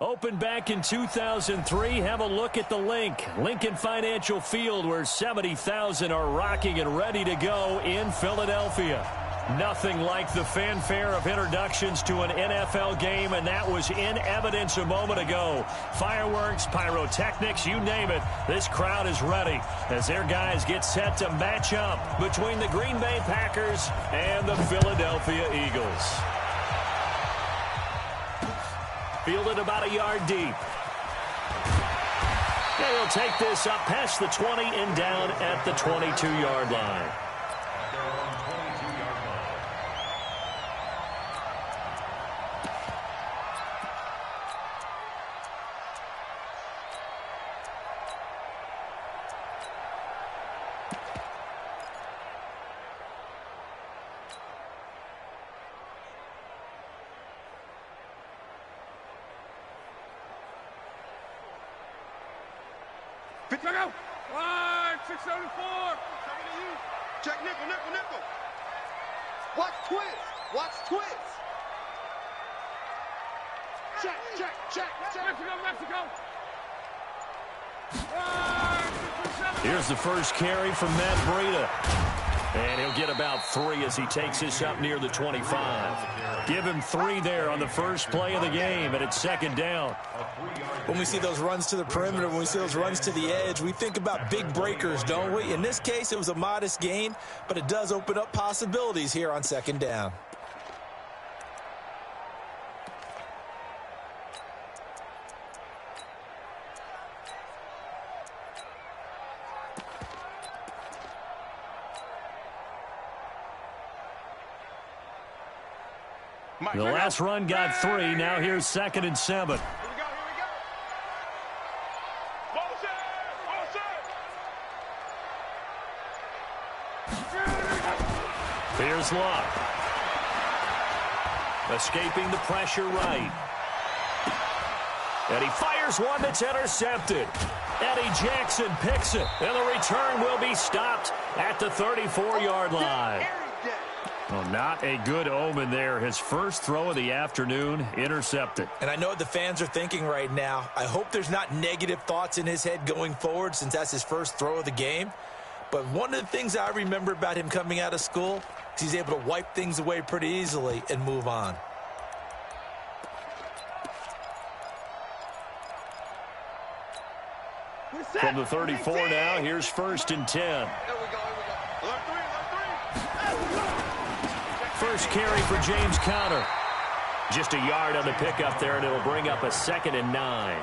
Opened back in 2003, have a look at the link. Lincoln Financial Field, where 70,000 are rocking and ready to go in Philadelphia. Nothing like the fanfare of introductions to an NFL game, and that was in evidence a moment ago. Fireworks, pyrotechnics, you name it. This crowd is ready as their guys get set to match up between the Green Bay Packers and the Philadelphia Eagles. Fielded about a yard deep. And he'll take this up past the 20 and down at the 22-yard line. Check out. 674. Check nickel. Watch twist. Check. Mexico. Here's the first carry from Matt Breida. And he'll get about 3 as he takes this up near the 25. Give him 3 there on the first play of the game, and it's second down. When we see those runs to the perimeter, when we see those runs to the edge, we think about big breakers, don't we? In this case, it was a modest gain, but it does open up possibilities here on second down. The last run got 3. Now here's 2nd and 7. Here we go. Here's Luck. Escaping the pressure right. And he fires one that's intercepted. Eddie Jackson picks it. And the return will be stopped at the 34-yard line. Well, not a good omen there. His first throw of the afternoon intercepted. And I know what the fans are thinking right now. I hope there's not negative thoughts in his head going forward since that's his first throw of the game. But one of the things I remember about him coming out of school is he's able to wipe things away pretty easily and move on. From the 34 now, here's 1st and 10. First carry for James Conner. Just a yard on the pickup there, and it'll bring up a 2nd and 9.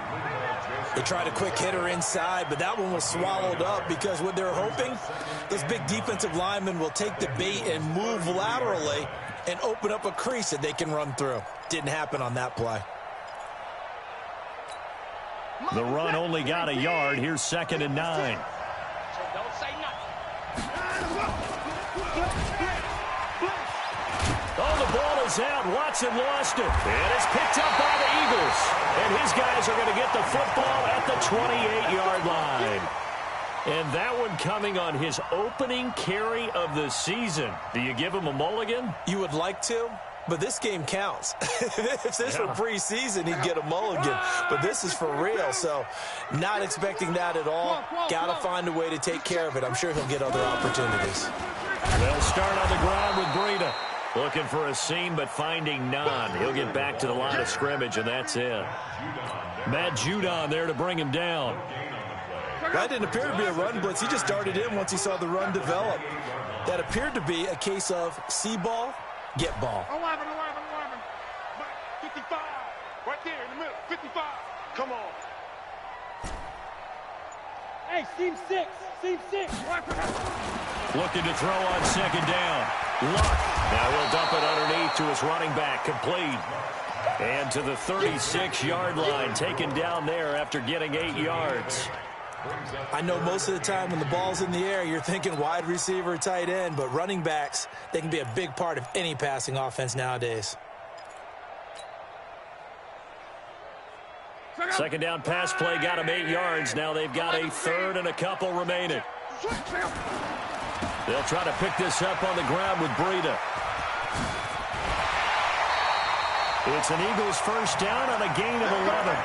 They tried a quick hitter inside, but that one was swallowed up because what they're hoping, those big defensive linemen will take the bait and move laterally and open up a crease that they can run through. Didn't happen on that play. The run only got a yard. Here's 2nd and 9. Don't say nothing. Oh, the ball is out. Watson lost it. And it's picked up by the Eagles. And his guys are going to get the football at the 28-yard line. And that one coming on his opening carry of the season. Do you give him a mulligan? You would like to, but this game counts. If this were preseason, he'd get a mulligan. But this is for real, so not expecting that at all. Got to find a way to take care of it. I'm sure he'll get other opportunities. They'll start on the ground with Breida. Looking for a seam, but finding none. He'll get back to the line of scrimmage, and that's it. Matt Judon there to bring him down. That didn't appear to be a run blitz. He just darted in once he saw the run develop. That appeared to be a case of see ball, get ball. 11. 55. Right there in the middle. 55. Come on. Hey, seam 6. Looking to throw on 2nd down. Luck. Now he'll dump it underneath to his running back. Complete. And to the 36-yard line. Taken down there after getting 8 yards. I know most of the time when the ball's in the air, you're thinking wide receiver, tight end, but running backs, they can be a big part of any passing offense nowadays. 2nd down pass play got him 8 yards. Now they've got a 3rd and a couple remaining. They'll try to pick this up on the ground with Breida. It's an Eagles first down on a gain of 11.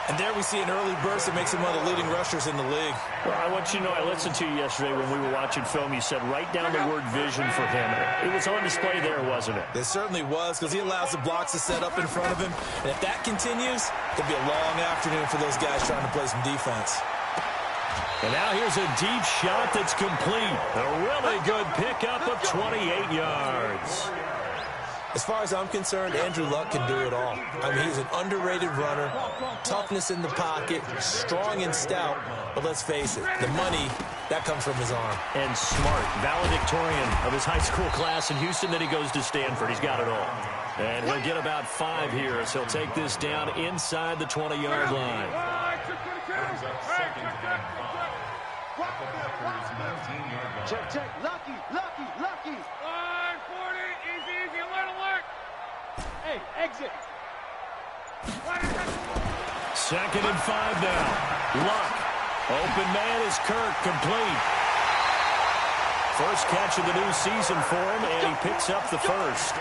And there we see an early burst that makes him one of the leading rushers in the league. Well, I want you to know, I listened to you yesterday when we were watching film. You said write down the word vision for him. It was on display there, wasn't it? It certainly was, because he allows the blocks to set up in front of him. And if that continues, it'll be a long afternoon for those guys trying to play some defense. And now here's a deep shot that's complete. A really good pickup of 28 yards. As far as I'm concerned, Andrew Luck can do it all. I mean, he's an underrated runner, toughness in the pocket, strong and stout. But let's face it, the money, that comes from his arm. And smart, valedictorian of his high school class in Houston. Then he goes to Stanford. He's got it all. And he'll get about 5 here as he'll take this down inside the 20-yard line. Check. Lucky. 40. Easy. Alert. Hey, exit. 2nd and 5 now. Luck. Open man is Kirk, complete. First catch of the new season for him, and he picks up the first.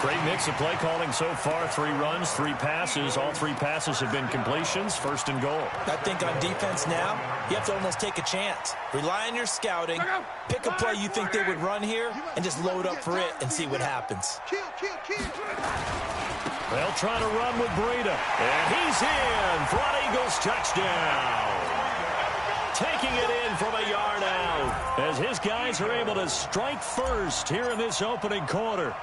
Great mix of play calling so far. 3 runs, 3 passes. All 3 passes have been completions. 1st and goal. I think on defense now, you have to almost take a chance. Rely on your scouting. Pick a play you think they would run here, and just load up for it and see what happens. They'll try to run with Breida. And he's in for an Eagles touchdown. Taking it in from a yard out as his guys are able to strike first here in this opening quarter.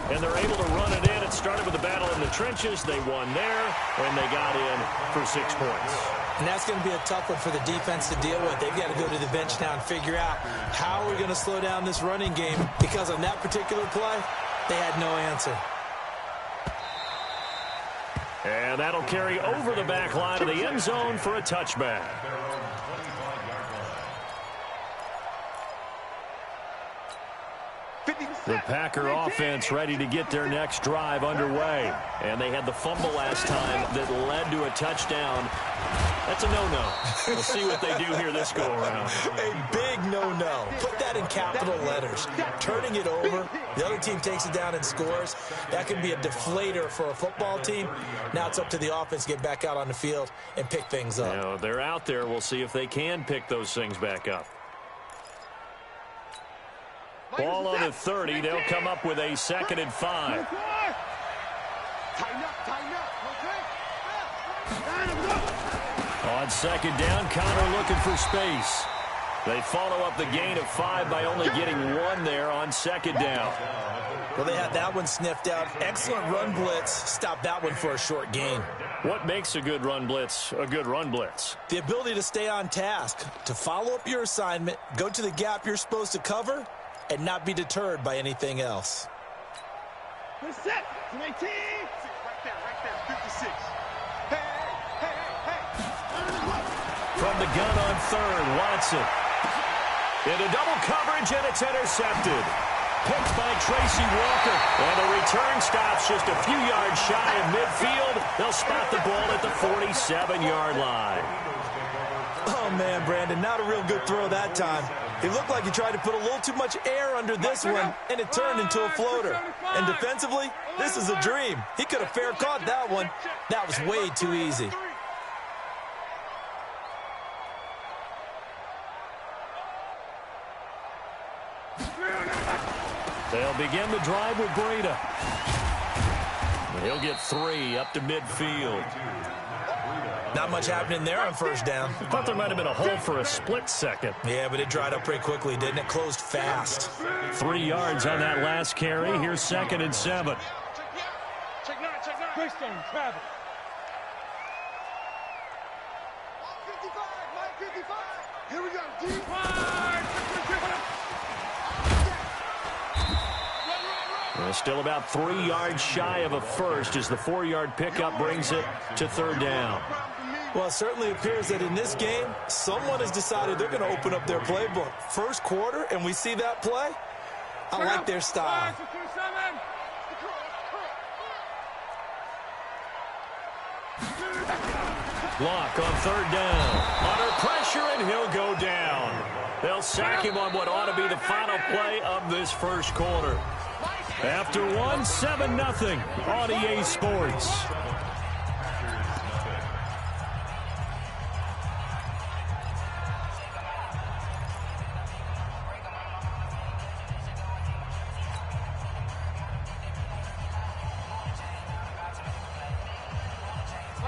And they're able to run it in. It started with a battle in the trenches. They won there, and they got in for 6 points. And that's going to be a tough one for the defense to deal with. They've got to go to the bench now and figure out how we're going to slow down this running game, because on that particular play, they had no answer. And that'll carry over the back line of the end zone for a touchback. The Packer offense ready to get their next drive underway. And they had the fumble last time that led to a touchdown. That's a no-no. We'll see what they do here this go-around. A big no-no. Put that in capital letters. Turning it over, the other team takes it down and scores. That can be a deflator for a football team. Now it's up to the offense to get back out on the field and pick things up. You know, they're out there. We'll see if they can pick those things back up. Ball on the 30. They'll come up with a 2nd and 5. On 2nd down, Connor looking for space. They follow up the gain of 5 by only getting 1 there on 2nd down. Well, they had that one sniffed out. Excellent run blitz. Stopped that one for a short gain. What makes a good run blitz a good run blitz? The ability to stay on task, to follow up your assignment, go to the gap you're supposed to cover, and not be deterred by anything else. Set. 19. Right there. 56. Hey. From the gun on 3rd, Watson. Into double coverage, and it's intercepted. Picked by Tracy Walker. And the return stops just a few yards shy of midfield. They'll spot the ball at the 47-yard line. Oh, man, Brandon, not a real good throw that time. It looked like he tried to put a little too much air under this one, and it turned into a floater. And defensively, this is a dream. He could have fair caught that one. That was way too easy. They'll begin the drive with Breida. He'll get 3 up to midfield. Not much happening there on 1st down. I thought there might have been a hole for a split second. Yeah, but it dried up pretty quickly, didn't it? Closed fast. 3 yards on that last carry. Here's 2nd and 7. Check 9. Christian, travel. 55. Here we go. Deep. Well, still about 3 yards shy of a first as the 4-yard pickup brings it to 3rd down. Well, it certainly appears that in this game, someone has decided they're going to open up their playbook. First quarter, and we see that play. I like their style. Lock on 3rd down. Under pressure, and he'll go down. They'll sack him on what ought to be the final play of this first quarter. After one, 7-0 on EA Sports.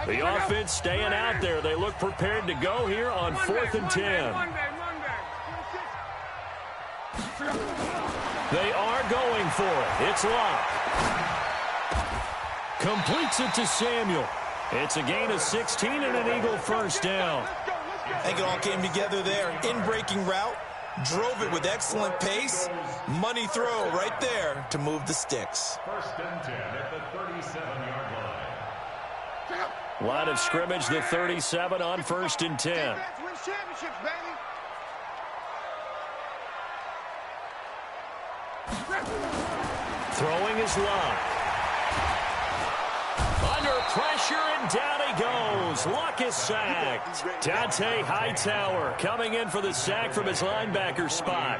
The offense staying out there. They look prepared to go here on 4th and 10. They are going for it. It's Locke. Completes it to Samuel. It's a gain of 16 and an Eagle first down. I think it all came together there. In-breaking route. Drove it with excellent pace. Money throw right there to move the sticks. 1st and 10 at the 37-yard line. Line of scrimmage, the 37 on 1st and 10. Throwing is Locke. Under pressure, and down he goes. Locke is sacked. Dante Hightower coming in for the sack from his linebacker spot.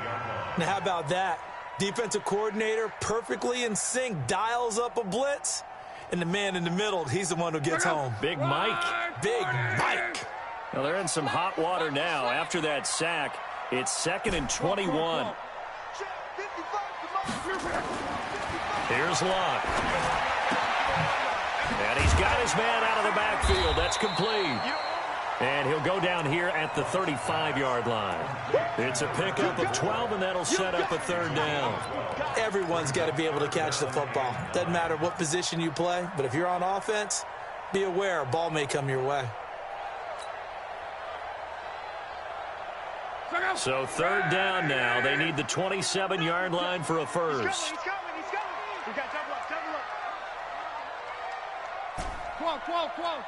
Now, how about that? Defensive coordinator perfectly in sync, dials up a blitz. And the man in the middle, he's the one who gets home. Big Mike. Big Mike. Well, they're in some hot water now. After that sack, it's 2nd and 21. Here's Locke. And he's got his man out of the backfield. That's complete. And he'll go down here at the 35-yard line. It's a pickup of 12, and that'll set up a 3rd down. Everyone's got to be able to catch the football. Doesn't matter what position you play, but if you're on offense, be aware a ball may come your way. So 3rd down now. They need the 27-yard line for a first. He's coming. We got double up. 12.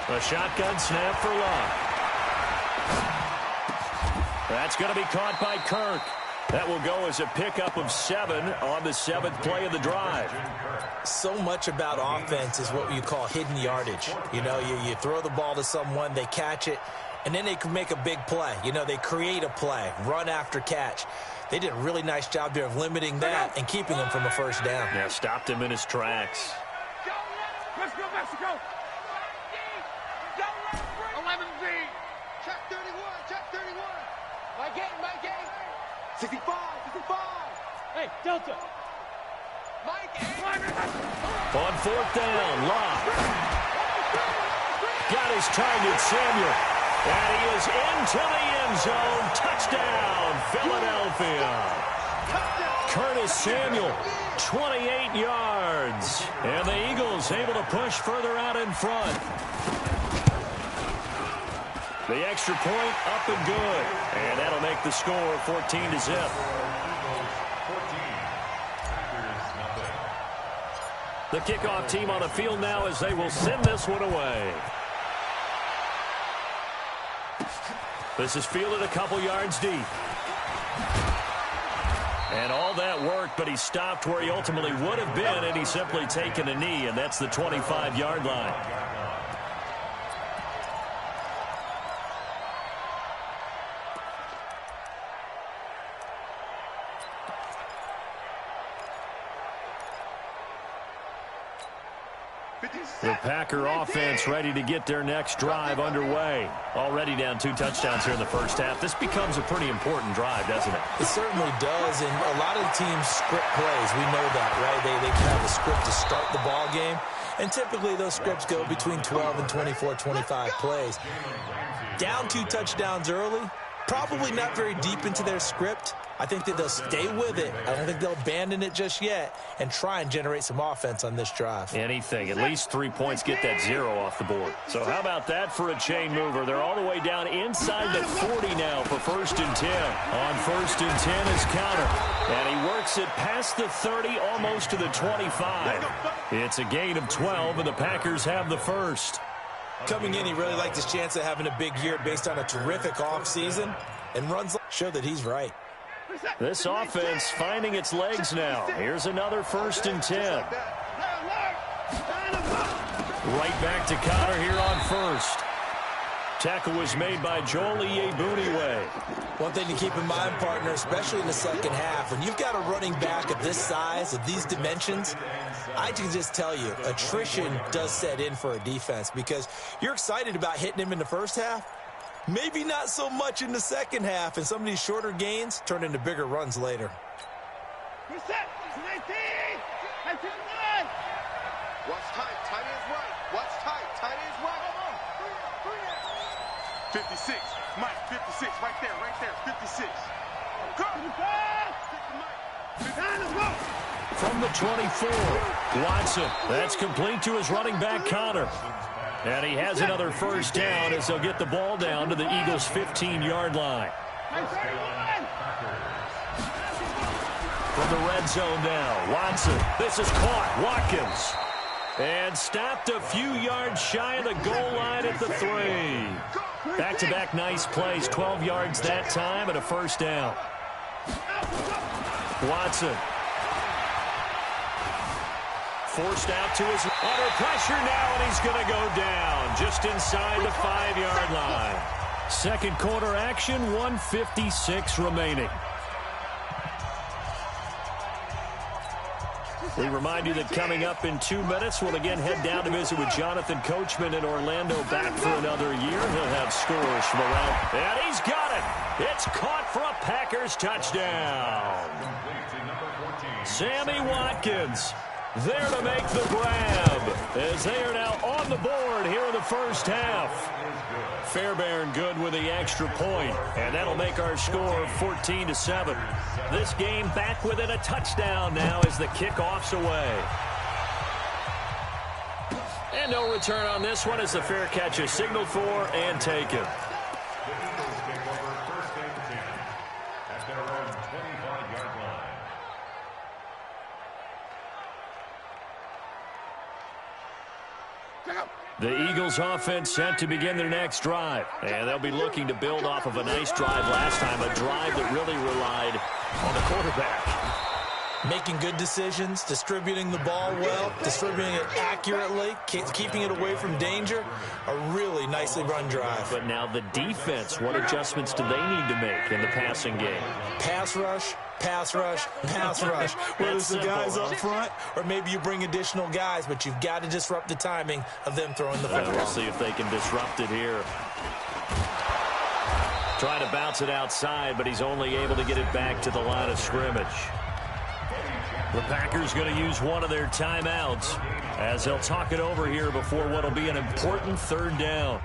A shotgun snap for Locke. That's going to be caught by Kirk. That will go as a pickup of 7 on the 7th play of the drive. So much about offense is what you call hidden yardage. You know, you throw the ball to someone, they catch it, and then they can make a big play. You know, they create a play, run after catch. They did a really nice job there of limiting that and keeping him from a first down. Yeah, stopped him in his tracks. Let's go, Mexico. 11B. Check 31. My game. 65. Hey, Delta. On 4th down, Locke. Got his target, Samuel. And he is into the end zone. Touchdown, Philadelphia. Curtis Samuel, 28 yards. And the Eagles able to push further out in front. The extra point up and good. And that'll make the score 14-0. The kickoff team on the field now as they will send this one away. This is fielded a couple yards deep. And all that worked, but he stopped where he ultimately would have been, and he's simply taken a knee, and that's the 25-yard line. The Packer offense ready to get their next drive underway. Already down 2 touchdowns here in the first half. This becomes a pretty important drive, doesn't it? It certainly does, and a lot of the teams script plays. We know that, right? They have a script to start the ball game, and typically those scripts go between 12 and 24, 25 plays. Down 2 touchdowns early, probably not very deep into their script. I think that they'll stay with it. I don't think they'll abandon it just yet and try and generate some offense on this drive. Anything. At least 3 points, get that 0 off the board. So how about that for a chain mover? They're all the way down inside the 40 now for 1st and 10. On 1st and 10 is Counter. And he works it past the 30, almost to the 25. It's a gain of 12, and the Packers have the first. Coming in, he really liked his chance of having a big year based on a terrific offseason, and runs show that he's right. This offense finding its legs now. Here's another 1st and 10. Right back to Connor here on 1st. Tackle was made by Joel Iyiegbuniwe. One thing to keep in mind, partner, especially in the second half, when you've got a running back of this size, of these dimensions, I can just tell you, attrition does set in for a defense because you're excited about hitting him in the first half. Maybe not so much in the second half, and some of these shorter gains turn into bigger runs later. Reset. 19. 19. Watch tight. Tight ends right. Watch tight. Tight ends right. 56. Mike, 56. Right there. Right there. 56. Come. From the 24, Watson. That's complete to his running back, Connor. And he has another first down as they'll get the ball down to the Eagles' 15-yard line. From the red zone now, Watson. This is caught. Watkins. And stopped a few yards shy of the goal line at the 3. Back-to-back nice plays. 12 yards that time and a first down. Watson. Forced out to his under pressure now, and he's going to go down just inside the 5-yard line. Second quarter action, 1:56 remaining. We remind you that coming up in 2 minutes, we'll again head down to visit with Jonathan Coachman in Orlando, back for another year. He'll have scores from around, and he's got it. It's caught for a Packers touchdown. Sammy Watkins there to make the grab as they are now on the board here in the first half. Fairbairn good with the extra point, and that'll make our score 14-7. This game back within a touchdown now as the kickoff's away. And no return on this one as the fair catch is signaled for and taken. The Eagles offense set to begin their next drive. And they'll be looking to build off of a nice drive last time, a drive that really relied on the quarterback. Making good decisions, distributing the ball well, distributing it accurately, keeping it away from danger. A really nicely run drive. But now the defense, what adjustments do they need to make in the passing game? Pass rush, pass rush, pass rush. Whether it's the guys up front or maybe you bring additional guys, but you've got to disrupt the timing of them throwing the football. We'll see if they can disrupt it here. Trying to bounce it outside, but he's only able to get it back to the line of scrimmage. The Packers going to use one of their timeouts as they'll talk it over here before what will be an important third down.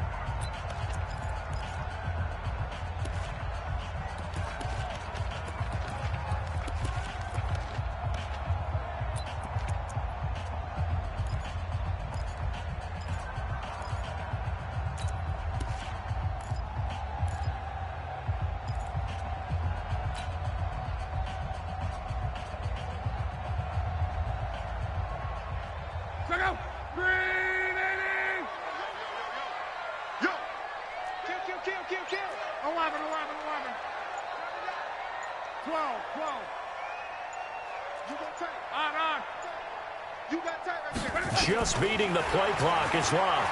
Just beating the play clock is Locke.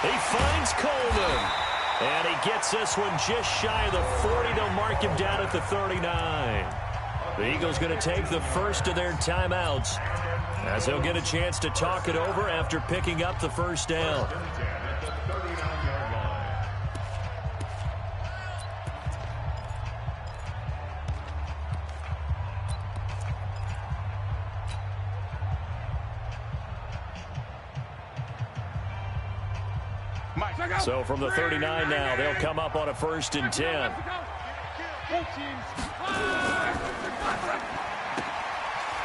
He finds Coleman. And he gets this one just shy of the 40. They'll mark him down at the 39. The Eagles going to take the first of their timeouts as they'll get a chance to talk it over after picking up the first down. So from the 39 now, they'll come up on a 1st and 10.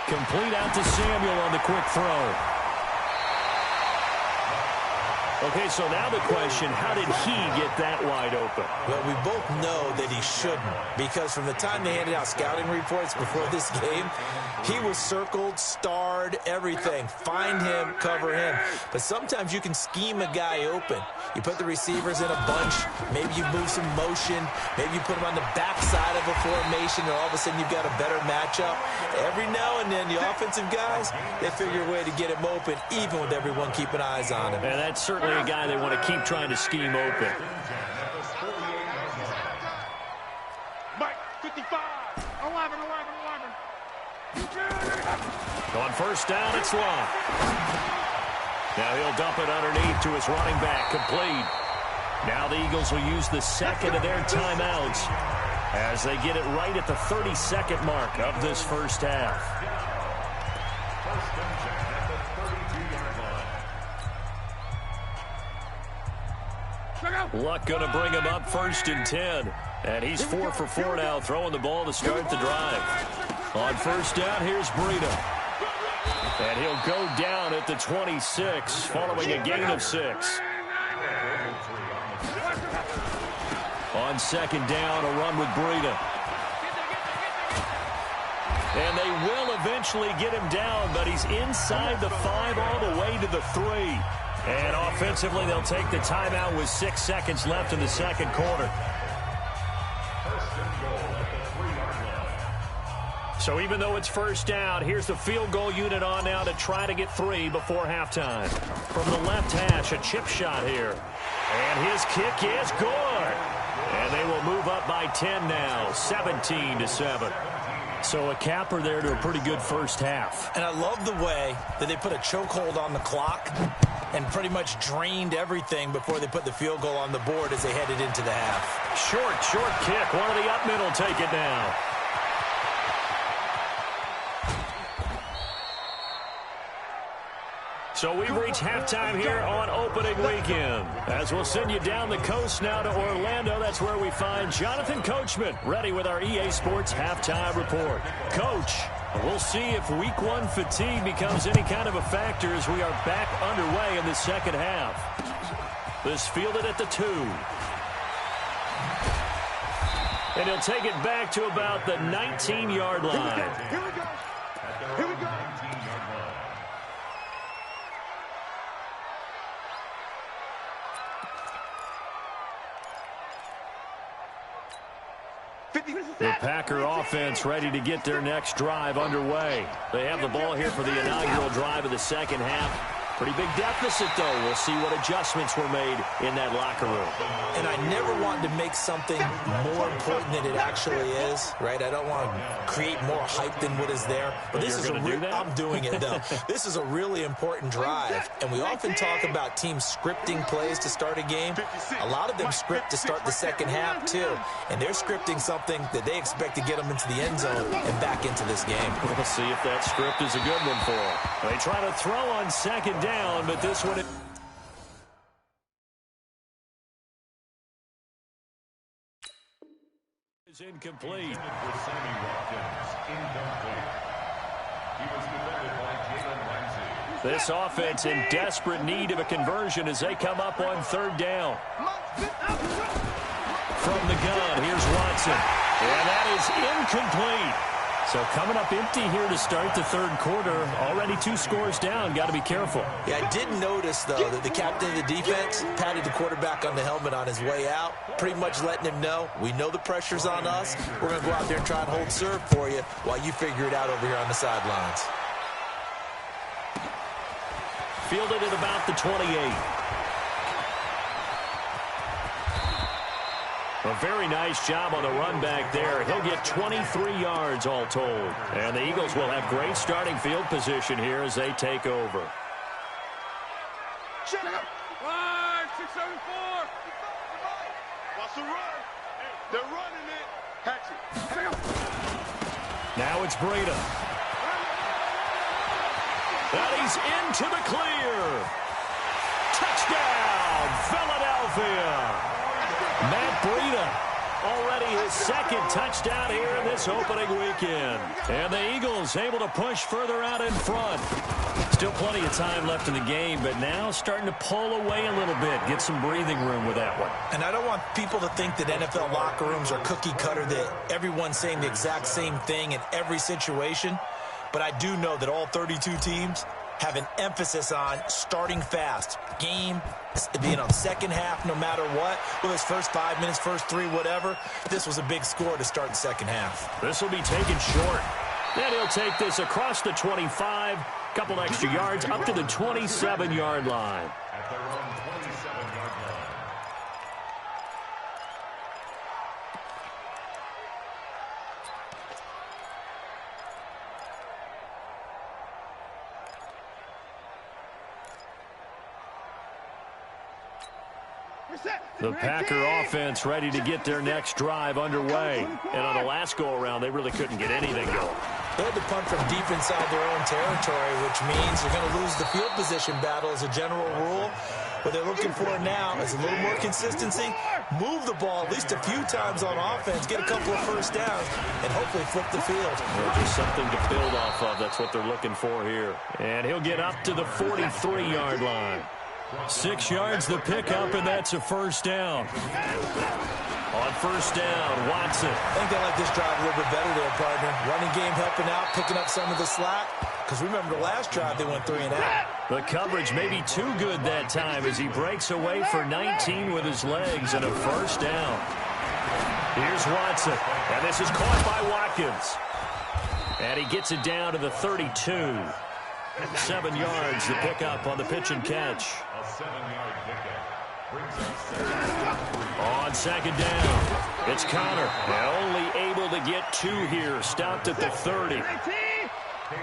Complete out to Samuel on the quick throw. Okay, so now the question, how did he get that wide open? Well, we both know that he shouldn't, because from the time they handed out scouting reports before this game, he was circled, starred, everything. Find him, cover him. But sometimes you can scheme a guy open. You put the receivers in a bunch. Maybe you move some motion. Maybe you put him on the backside of of a formation, and all of a sudden you've got a better matchup. Every now and then, the offensive guys, they figure a way to get him open, even with everyone keeping eyes on him. And that's certainly a guy they want to keep trying to scheme open. Mike, 55. 11. On first down, it's long. Now he'll dump it underneath to his running back, complete. Now the Eagles will use the second of their timeouts as they get it right at the 32nd mark of this first half. First and 10 at the 32-yard line. Luck going to bring him up first and 10. And he's 4 for 4 now, throwing the ball to start the drive. On first down, here's Breida. And he'll go down at the 26, following a gain of 6. On second down, a run with Breida. And they will eventually get him down, but he's inside the 5 all the way to the 3. And offensively, they'll take the timeout with 6 seconds left in the second quarter. So even though it's first down, here's the field goal unit on now to try to get 3 before halftime. From the left hash, a chip shot here. And his kick is good. And they will move up by 10 now, 17-7. So a capper there to a pretty good first half. And I love the way that they put a chokehold on the clock and pretty much drained everything before they put the field goal on the board as they headed into the half. Short kick. One of the up middle take it now. So we've reached halftime here on opening weekend. As we'll send you down the coast now to Orlando, that's where we find Jonathan Coachman, ready with our EA Sports halftime report. Coach, we'll see if week 1 fatigue becomes any kind of a factor as we are back underway in the second half. This fielded at the 2. And he'll take it back to about the 19-yard line. Here we go. The Packer offense ready to get their next drive underway. They have the ball here for the inaugural drive of the second half. Pretty big deficit, though. We'll see what adjustments were made in that locker room. And I never wanted to make something more important than it actually is, right? I don't want to create more hype than what is there. But this is I'm doing it, though. This is a really important drive. And we often talk about teams scripting plays to start a game. A lot of them script to start the second half, too. And they're scripting something that they expect to get them into the end zone and back into this game. We'll see if that script is a good one for them. They try to throw on second down, but this one is incomplete. This offense in desperate need of a conversion as they come up on third down. From the gun, here's Watson. And that is incomplete. So coming up empty here to start the third quarter. Already 2 scores down. Got to be careful. Yeah, I did notice, though, that the captain of the defense patted the quarterback on the helmet on his way out, pretty much letting him know, we know the pressure's on us. We're going to go out there and try and hold serve for you while you figure it out over here on the sidelines. Fielded at about the 28. A very nice job on the run back there. He'll get 23 yards all told. And the Eagles will have great starting field position here as they take over. Shut up. 674. Watch the run. They're running it. Catch it. Now it's Breida. And he's into the clear. Touchdown, Philadelphia. Matt Breida, already his second touchdown here in this opening weekend. And the Eagles able to push further out in front. Still plenty of time left in the game, but now starting to pull away a little bit, get some breathing room with that one. And I don't want people to think that NFL locker rooms are cookie cutter, that everyone's saying the exact same thing in every situation. But I do know that all 32 teams have an emphasis on starting fast. Game being on second half no matter what. Well, his first 5 minutes, first 3, whatever. This was a big score to start the second half. This will be taken short. And he'll take this across the 25. Couple extra yards up to the 27-yard line. At their own 27-yard line. The Packer offense ready to get their next drive underway. And on the last go-around, they really couldn't get anything going. They had to punt from deep inside their own territory, which means they're going to lose the field position battle as a general rule. What they're looking for now is a little more consistency, move the ball at least a few times on offense, get a couple of first downs, and hopefully flip the field. Just something to build off of. That's what they're looking for here. And he'll get up to the 43-yard line. 6 yards the pickup, and that's a first down. On first down, Watson. I think they like this drive a little bit better there, partner. Running game helping out, picking up some of the slack. Because remember the last drive, they went 3 and out. The coverage may be too good that time as he breaks away for 19 with his legs and a first down. Here's Watson, and this is caught by Watkins. And he gets it down to the 32. 7 yards, the pickup on the pitch and catch. A 7-yard pickup. Brings up On second down, it's Connor. Only able to get 2 here, stopped at the 30.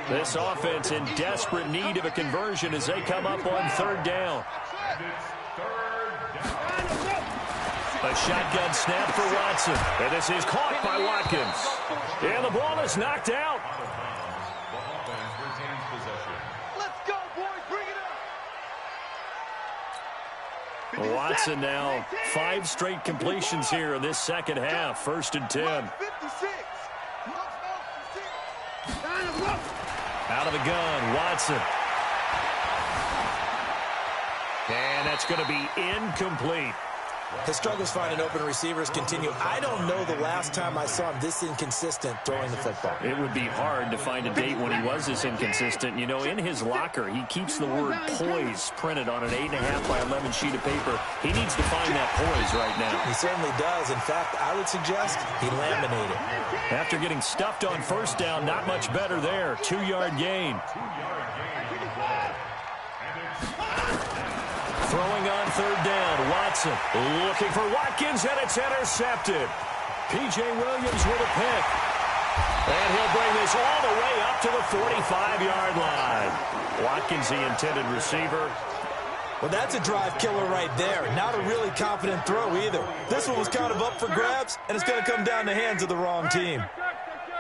This offense in desperate need of a conversion as they come up on third down. A shotgun snap for Watson. And this is caught by Watkins. And the ball is knocked out. The offense retains possession. Let's go, boys. Bring it up. Watson now 5 straight completions here in this second half. 1st and 10. 56. Out of the gun, Watson. And that's going to be incomplete. His struggles finding open receivers continue. I don't know the last time I saw him this inconsistent throwing the football. It would be hard to find a date when he was this inconsistent. You know, in his locker, he keeps the word poise printed on an 8.5 by 11 sheet of paper. He needs to find that poise right now. He certainly does. In fact, I would suggest he laminate it. After getting stuffed on first down, not much better there. 2-yard gain. Throwing on third down, Watson looking for Watkins, and it's intercepted. P.J. Williams with a pick. And he'll bring this all the way up to the 45-yard line. Watkins, the intended receiver. Well, that's a drive killer right there. Not a really confident throw either. This one was kind of up for grabs, and it's going to come down the hands of the wrong team.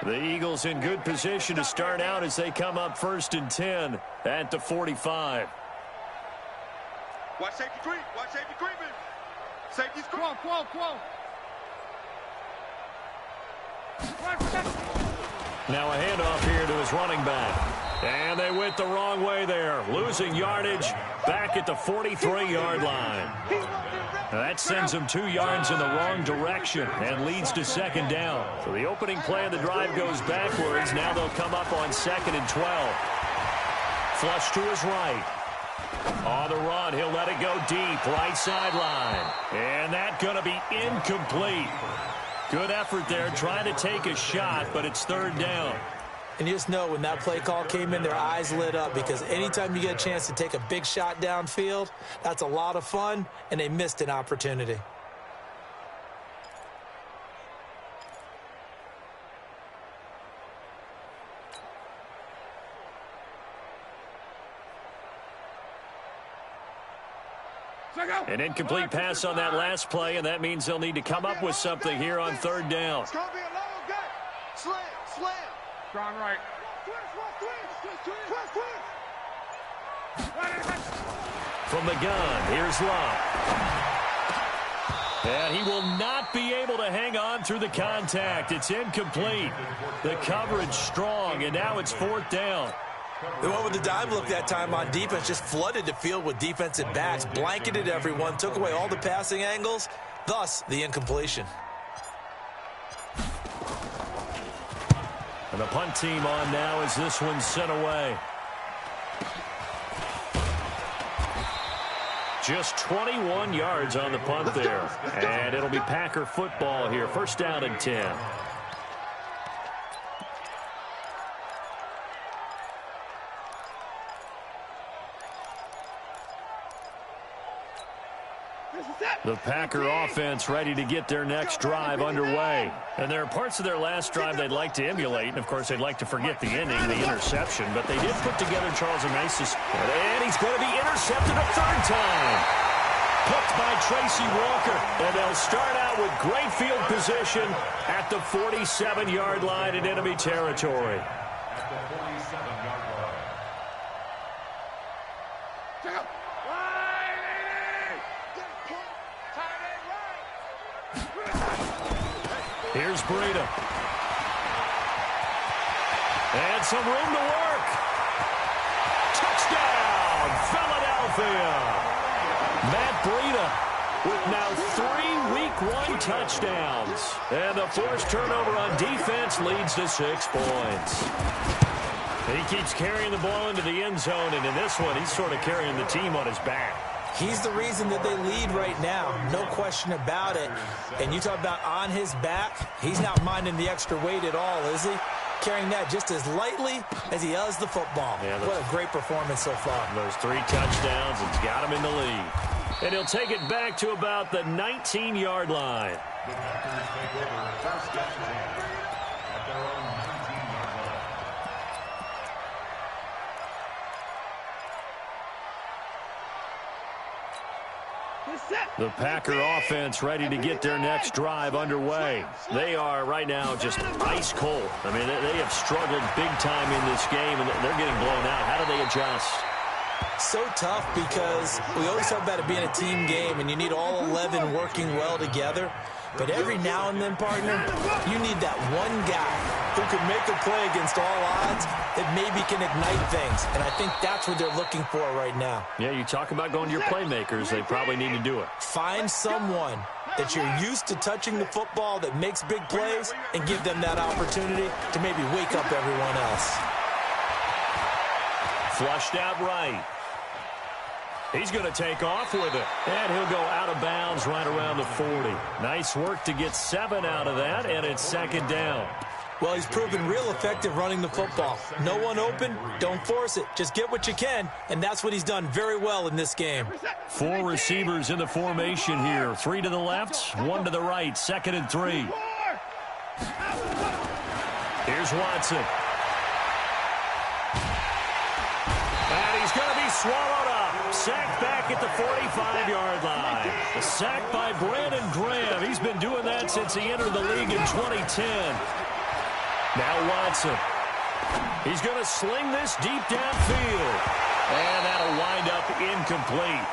The Eagles in good position to start out as they come up 1st and 10 at the 45. Watch safety creep. Watch safety creeping. Safety's creep. Quo. Now a handoff here to his running back. And they went the wrong way there. Losing yardage back at the 43-yard line. Now that sends them 2 yards in the wrong direction and leads to second down. So the opening play of the drive goes backwards. Now they'll come up on 2nd and 12. Flush to his right. On the run, he'll let it go deep, right sideline. And that's going to be incomplete. Good effort there, trying to take a shot, but it's 3rd down. And you just know when that play call came in, their eyes lit up because anytime you get a chance to take a big shot downfield, that's a lot of fun, and they missed an opportunity. An incomplete pass on that last play, and that means they'll need to come up with something here on 3rd down. It's going to be a low gut. Slam. Strong right. From the gun, here's Love. And he will not be able to hang on through the contact. It's incomplete. The coverage strong, and now it's 4th down. The one with the dime look that time on defense just flooded the field with defensive backs, blanketed everyone, took away all the passing angles, thus the incompletion. And the punt team on now as this one's sent away. Just 21 yards on the punt there. And it'll be Packer football here. First down and 10. The Packer offense ready to get their next drive underway. And there are parts of their last drive they'd like to emulate. And, of course, they'd like to forget the ending, the interception. But they did put together Charles Amasis. And he's going to be intercepted a third time. Picked by Tracy Walker. And they'll start out with great field position at the 47-yard line in enemy territory. At the 47-yard line. Here's Breida. And some room to work. Touchdown, Philadelphia. Matt Breida with now 3 Week 1 touchdowns. And the forced turnover on defense leads to 6 points. He keeps carrying the ball into the end zone, and in this one, he's sort of carrying the team on his back. He's the reason that they lead right now. No question about it. And you talk about on his back, he's not minding the extra weight at all, is he? Carrying that just as lightly as he does the football. Yeah, what a great performance so far. Those 3 touchdowns, it's got him in the lead. And he'll take it back to about the 19-yard line. The Packers take over first down 10 at their own 19-yard line. The Packer offense ready to get their next drive underway. They are right now just ice cold. I mean, they have struggled big time in this game, and they're getting blown out. How do they adjust? So tough because we always talk about it being a team game, and you need all 11 working well together. But every now and then, partner, you need that one guy who can make a play against all odds that maybe can ignite things. And I think that's what they're looking for right now. Yeah, you talk about going to your playmakers. They probably need to do it. Find someone that you're used to touching the football that makes big plays and give them that opportunity to maybe wake up everyone else. Flushed out right. He's going to take off with it. And he'll go out of bounds right around the 40. Nice work to get 7 out of that, and it's second down. Well, he's proven real effective running the football. No one open, don't force it. Just get what you can, and that's what he's done very well in this game. 4 receivers in the formation here. 3 to the left, 1 to the right. 2nd and 3. Here's Watson. And he's going to be swallowed up. Sacked back at the 45-yard line. A sack by Brandon Graham. He's been doing that since he entered the league in 2010. Now Watson. He's going to sling this deep downfield. And that'll wind up incomplete.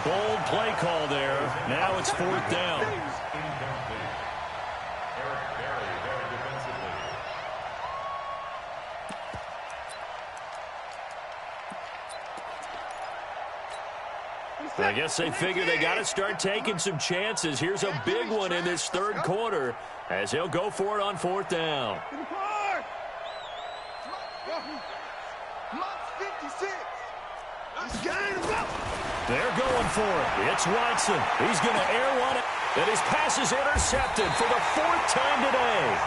Bold play call there. Now it's 4th down. I guess they figure they got to start taking some chances. Here's a big one in this 3rd quarter as he'll go for it on 4th down. They're going for it. It's Watson. He's going to air one, and his pass is intercepted for the 4th time today.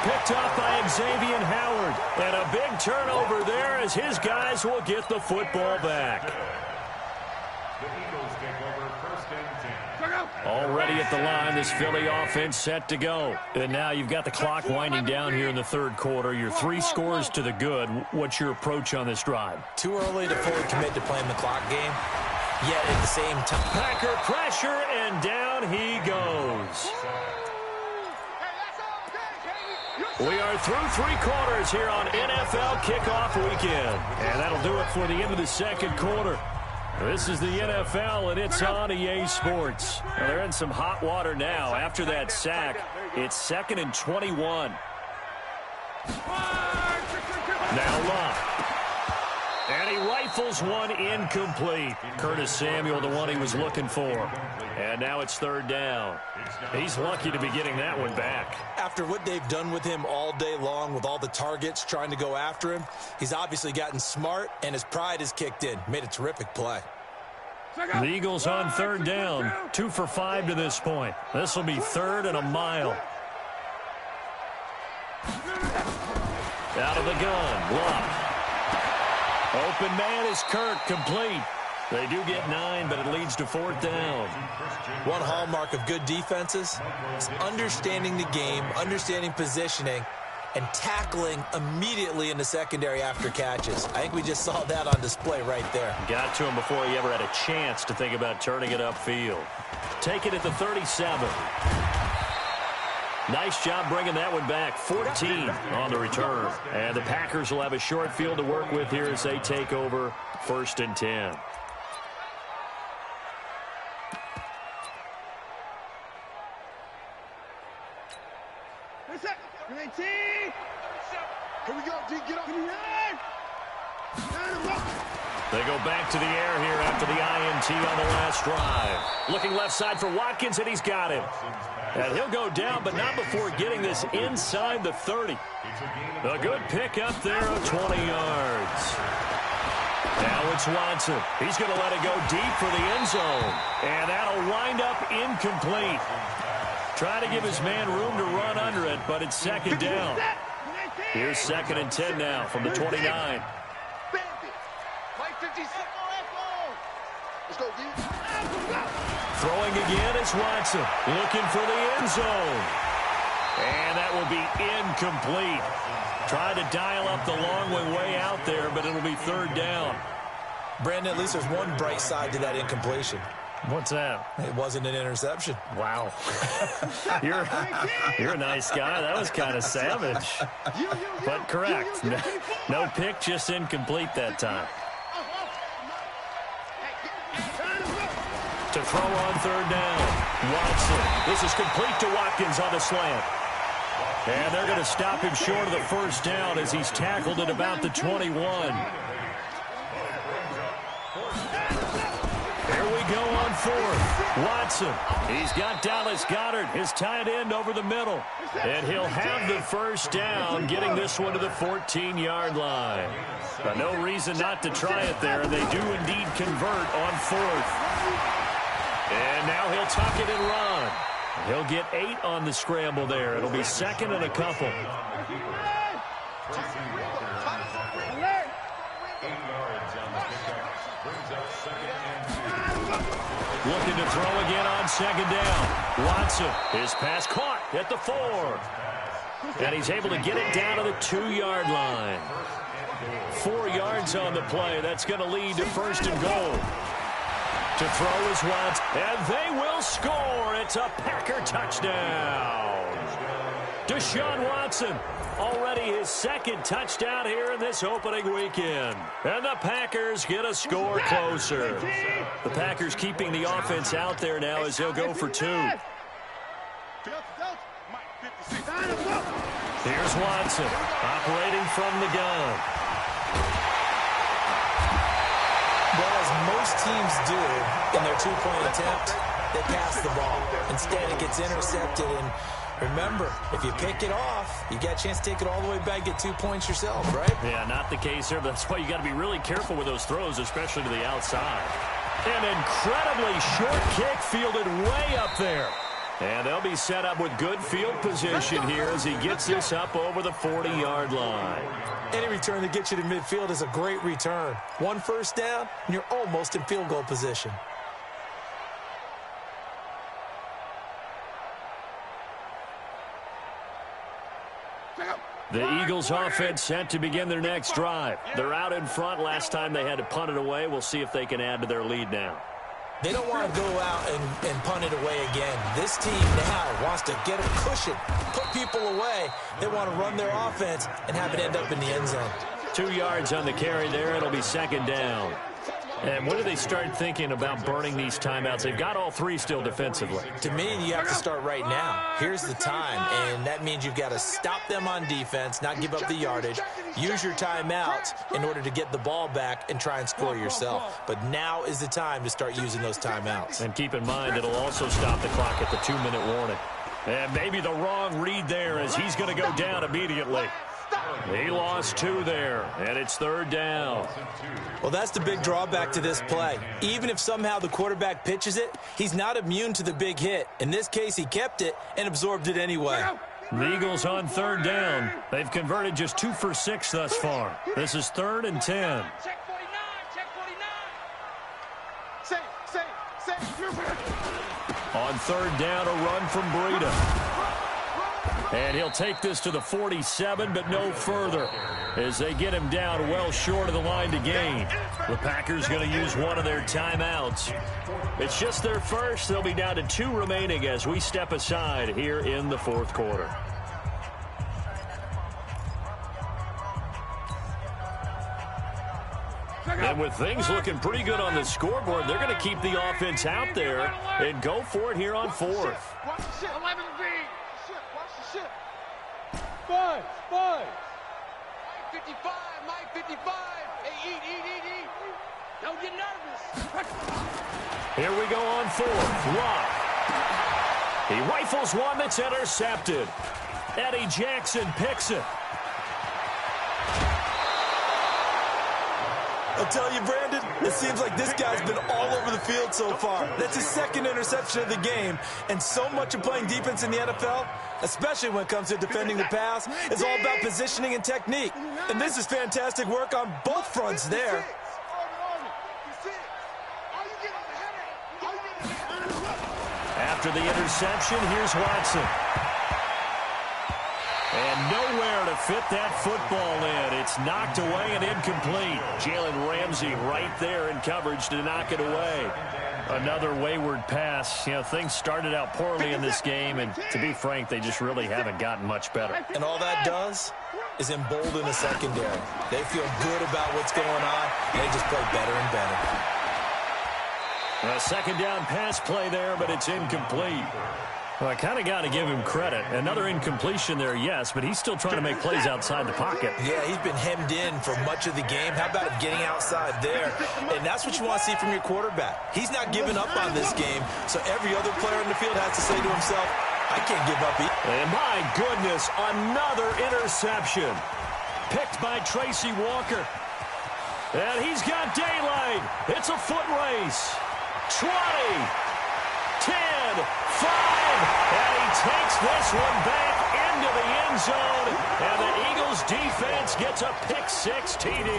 Picked off by Xavier Howard. And a big turnover there as his guys will get the football back. The Eagles take over first and 10. Already at the line, this Philly offense set to go. And now you've got the clock winding down here in the 3rd quarter. You're 3 scores to the good. What's your approach on this drive? Too early to fully commit to playing the clock game. Yet at the same time, Packer pressure, and down he goes. We are through 3 quarters here on NFL Kickoff Weekend. And that'll do it for the end of the 2nd quarter. This is the NFL, and it's on EA Sports. Well, they're in some hot water now. After that sack, it's 2nd and 21. Now Love. And he rifles one incomplete. Curtis Samuel, the one he was looking for. And now it's 3rd down. He's lucky to be getting that one back. After what they've done with him all day long with all the targets trying to go after him, he's obviously gotten smart, and his pride has kicked in. Made a terrific play. The Eagles on third down. 2 for 5 to this point. This will be 3rd and a mile. Out of the gun. Luck. Open man is Kirk. Complete. They do get 9, but it leads to 4th down. One hallmark of good defenses is understanding the game, understanding positioning, and tackling immediately in the secondary after catches. I think we just saw that on display right there. Got to him before he ever had a chance to think about turning it upfield. Take it at the 37. Nice job bringing that one back. 14 on the return. And the Packers will have a short field to work with here as they take over 1st and 10. Here we go, D, get up. They go back to the air here after the INT on the last drive. Looking left side for Watkins, and he's got him. And he'll go down, but not before getting this inside the 30. A good pick up there of 20 yards. Now it's Watson. He's going to let it go deep for the end zone. And that'll wind up incomplete. Try to give his man room to run under it, but it's 2nd down. Here's 2nd and 10 now from the 29. Throwing again is Watson. Looking for the end zone. And that will be incomplete. Tried to dial up the long way out there, but it'll be 3rd down. Brandon, at least there's one bright side to that incompletion. What's that? It wasn't an interception. Wow. You're a nice guy. That was kind of savage. But correct. No pick, just incomplete that time. To throw on 3rd down. Watson. This is complete to Watkins on the slant. And they're going to stop him short of the 1st down as he's tackled at about the 21. Here we go on 4th. Watson. He's got Dallas Goedert, his tight end, over the middle. And he'll have the 1st down, getting this one to the 14-yard line. No reason not to try it there, and they do indeed convert on 4th. And now he'll tuck it and run. He'll get 8 on the scramble there. It'll be 2nd and a couple. Looking to throw again on 2nd down. Watson, his pass caught at the 4. And he's able to get it down to the 2-yard line. 4 yards on the play. That's going to lead to 1st and goal. To throw is Watson, and they will score. It's a Packer touchdown. Deshaun Watson, already his 2nd touchdown here in this opening weekend. And the Packers get a score closer. The Packers keeping the offense out there now as they'll go for 2. Here's Watson, operating from the gun. Well, as most teams do in their 2-point attempt, they pass the ball. Instead, it gets intercepted. And remember, if you pick it off, you get a chance to take it all the way back, get 2 points yourself, right? Yeah, not the case here, but that's why you got to be really careful with those throws, especially to the outside. An incredibly short kick fielded way up there. And they'll be set up with good field position here as he gets this up over the 40-yard line. Any return that gets you to midfield is a great return. 1 1st down, and you're almost in field goal position. The Eagles offense set to begin their next drive. They're out in front. Last time they had to punt it away. We'll see if they can add to their lead now. They don't want to go out and punt it away again. This team now wants to get a cushion, put people away. They want to run their offense and have it end up in the end zone. 2 yards on the carry there. It'll be 2nd down. And when do they start thinking about burning these timeouts? They've got all 3 still defensively. To me, you have to start right now. Here's the time, and that means you've got to stop them on defense, not give up the yardage, use your timeouts in order to get the ball back and try and score yourself. But now is the time to start using those timeouts. And keep in mind, it'll also stop the clock at the 2-minute warning. And maybe the wrong read there as he's going to go down immediately. He lost 2 there, and it's 3rd down. Well, that's the big drawback to this play. Even if somehow the quarterback pitches it, he's not immune to the big hit. In this case, he kept it and absorbed it anyway. The Eagles on 3rd down. They've converted just 2 for 6 thus far. This is 3rd and 10. Check 49, check 49. On 3rd down, a run from Breida. And he'll take this to the 47, but no further, as they get him down well short of the line to gain. The Packers going to use one of their timeouts. It's just their first. They'll be down to 2 remaining as we step aside here in the 4th quarter. And with things looking pretty good on the scoreboard, they're going to keep the offense out there and go for it here on 4th. Watch the shit, 11B. Watch the shit. 5. Mike 55, Mike 55. Hey, eat. Don't get nervous. Here we go on 4th. Love. He rifles one that's intercepted. Eddie Jackson picks it. I'll tell you, Brandon, it seems like this guy's been all over the field so far. That's his 2nd interception of the game. And so much of playing defense in the NFL, especially when it comes to defending the pass, is all about positioning and technique. And this is fantastic work on both fronts there. After the interception, here's Watson. And nowhere to fit that football in. It's knocked away and incomplete. Jalen Ramsey right there in coverage to knock it away. Another wayward pass. You know, things started out poorly in this game, and to be frank, they just really haven't gotten much better. And all that does is embolden the secondary. They feel good about what's going on, and they just play better and better. A 2nd down pass play there, but it's incomplete. Well, I kind of got to give him credit. Another incompletion there, yes, but he's still trying to make plays outside the pocket. Yeah, he's been hemmed in for much of the game. How about him getting outside there? And that's what you want to see from your quarterback. He's not giving up on this game, so every other player in the field has to say to himself, I can't give up either. And my goodness, another interception. Picked by Tracy Walker. And he's got daylight. It's a foot race. 20, 10, 5, and he takes this one back into the end zone, and the Eagles defense gets a pick-6 TD.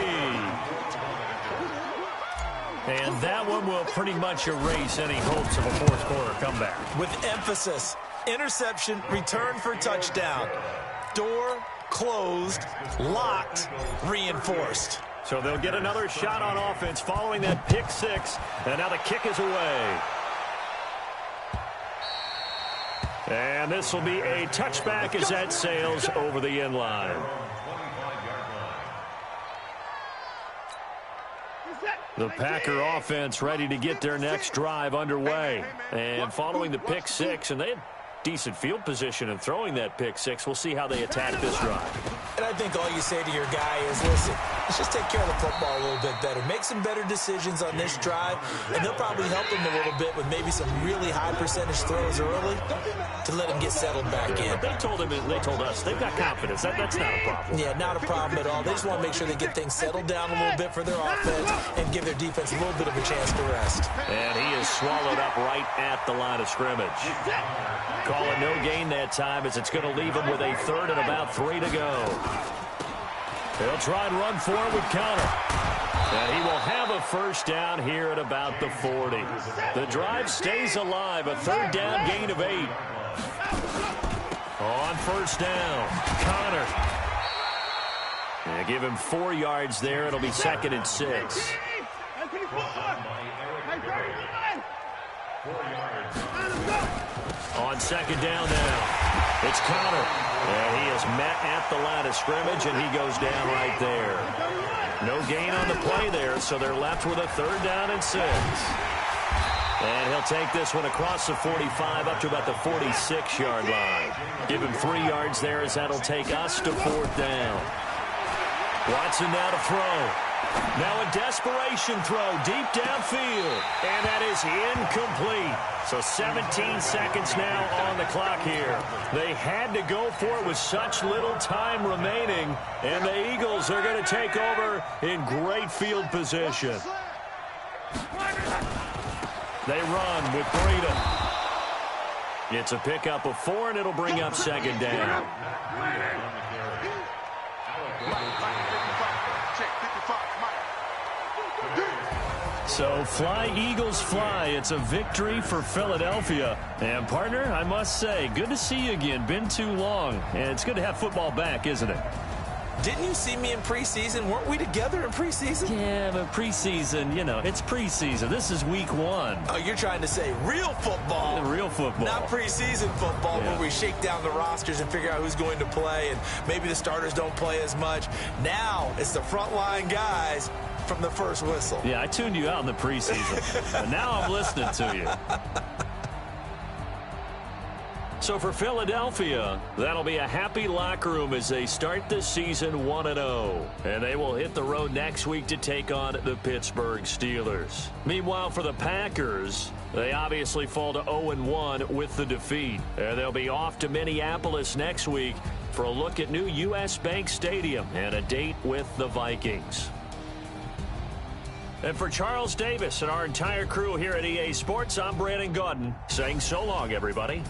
And that one will pretty much erase any hopes of a 4th quarter comeback. With emphasis, interception, return for touchdown. Door closed, locked, reinforced. So they'll get another shot on offense following that pick-6, and now the kick is away. And this will be a touchback as that sails over the end line. The Packer offense ready to get their next drive underway. And following the pick-6, and they had decent field position in throwing that pick-6. We'll see how they attack this drive. And I think all you say to your guy is, listen, let's just take care of the football a little bit better. Make some better decisions on this drive, and they'll probably help him a little bit with maybe some really high percentage throws early to let him get settled back in. They told him, they told us, they've got confidence. That's not a problem. Yeah, not a problem at all. They just want to make sure they get things settled down a little bit for their offense and give their defense a little bit of a chance to rest. And he is swallowed up right at the line of scrimmage. Call it no gain that time, as it's going to leave him with a 3rd and about 3 to go. He'll try and run for it with Connor. And he will have a 1st down here at about the 40. The drive stays alive. A 3rd down gain of 8. On 1st down, Connor. And give him 4 yards there. It'll be 2nd and 6. On 2nd down now, it's Connor. And he is met at the line of scrimmage, and he goes down right there. No gain on the play there, so they're left with a 3rd down and 6. And he'll take this one across the 45 up to about the 46-yard line. Give him 3 yards there, as that'll take us to 4th down. Watson now to throw. Now a desperation throw deep downfield, and that is incomplete. So 17 seconds now on the clock here. They had to go for it with such little time remaining, and the Eagles are going to take over in great field position. They run with Breida. It's a pickup of 4, and it'll bring up second down. So fly, Eagles, fly. It's a victory for Philadelphia. And, partner, I must say, good to see you again. Been too long. And it's good to have football back, isn't it? Didn't you see me in preseason? Weren't we together in preseason? Yeah, but preseason, you know, it's preseason. This is week 1. Oh, you're trying to say real football. Real football. Not preseason football, yeah, where we shake down the rosters and figure out who's going to play, and maybe the starters don't play as much. Now it's the frontline guys from the first whistle. Yeah, I tuned you out in the preseason. But now I'm listening to you. So for Philadelphia, that'll be a happy locker room as they start the season 1-0. And they will hit the road next week to take on the Pittsburgh Steelers. Meanwhile, for the Packers, they obviously fall to 0-1 with the defeat. And they'll be off to Minneapolis next week for a look at new U.S. Bank Stadium and a date with the Vikings. And for Charles Davis and our entire crew here at EA Sports, I'm Brandon Gaudin saying so long, everybody.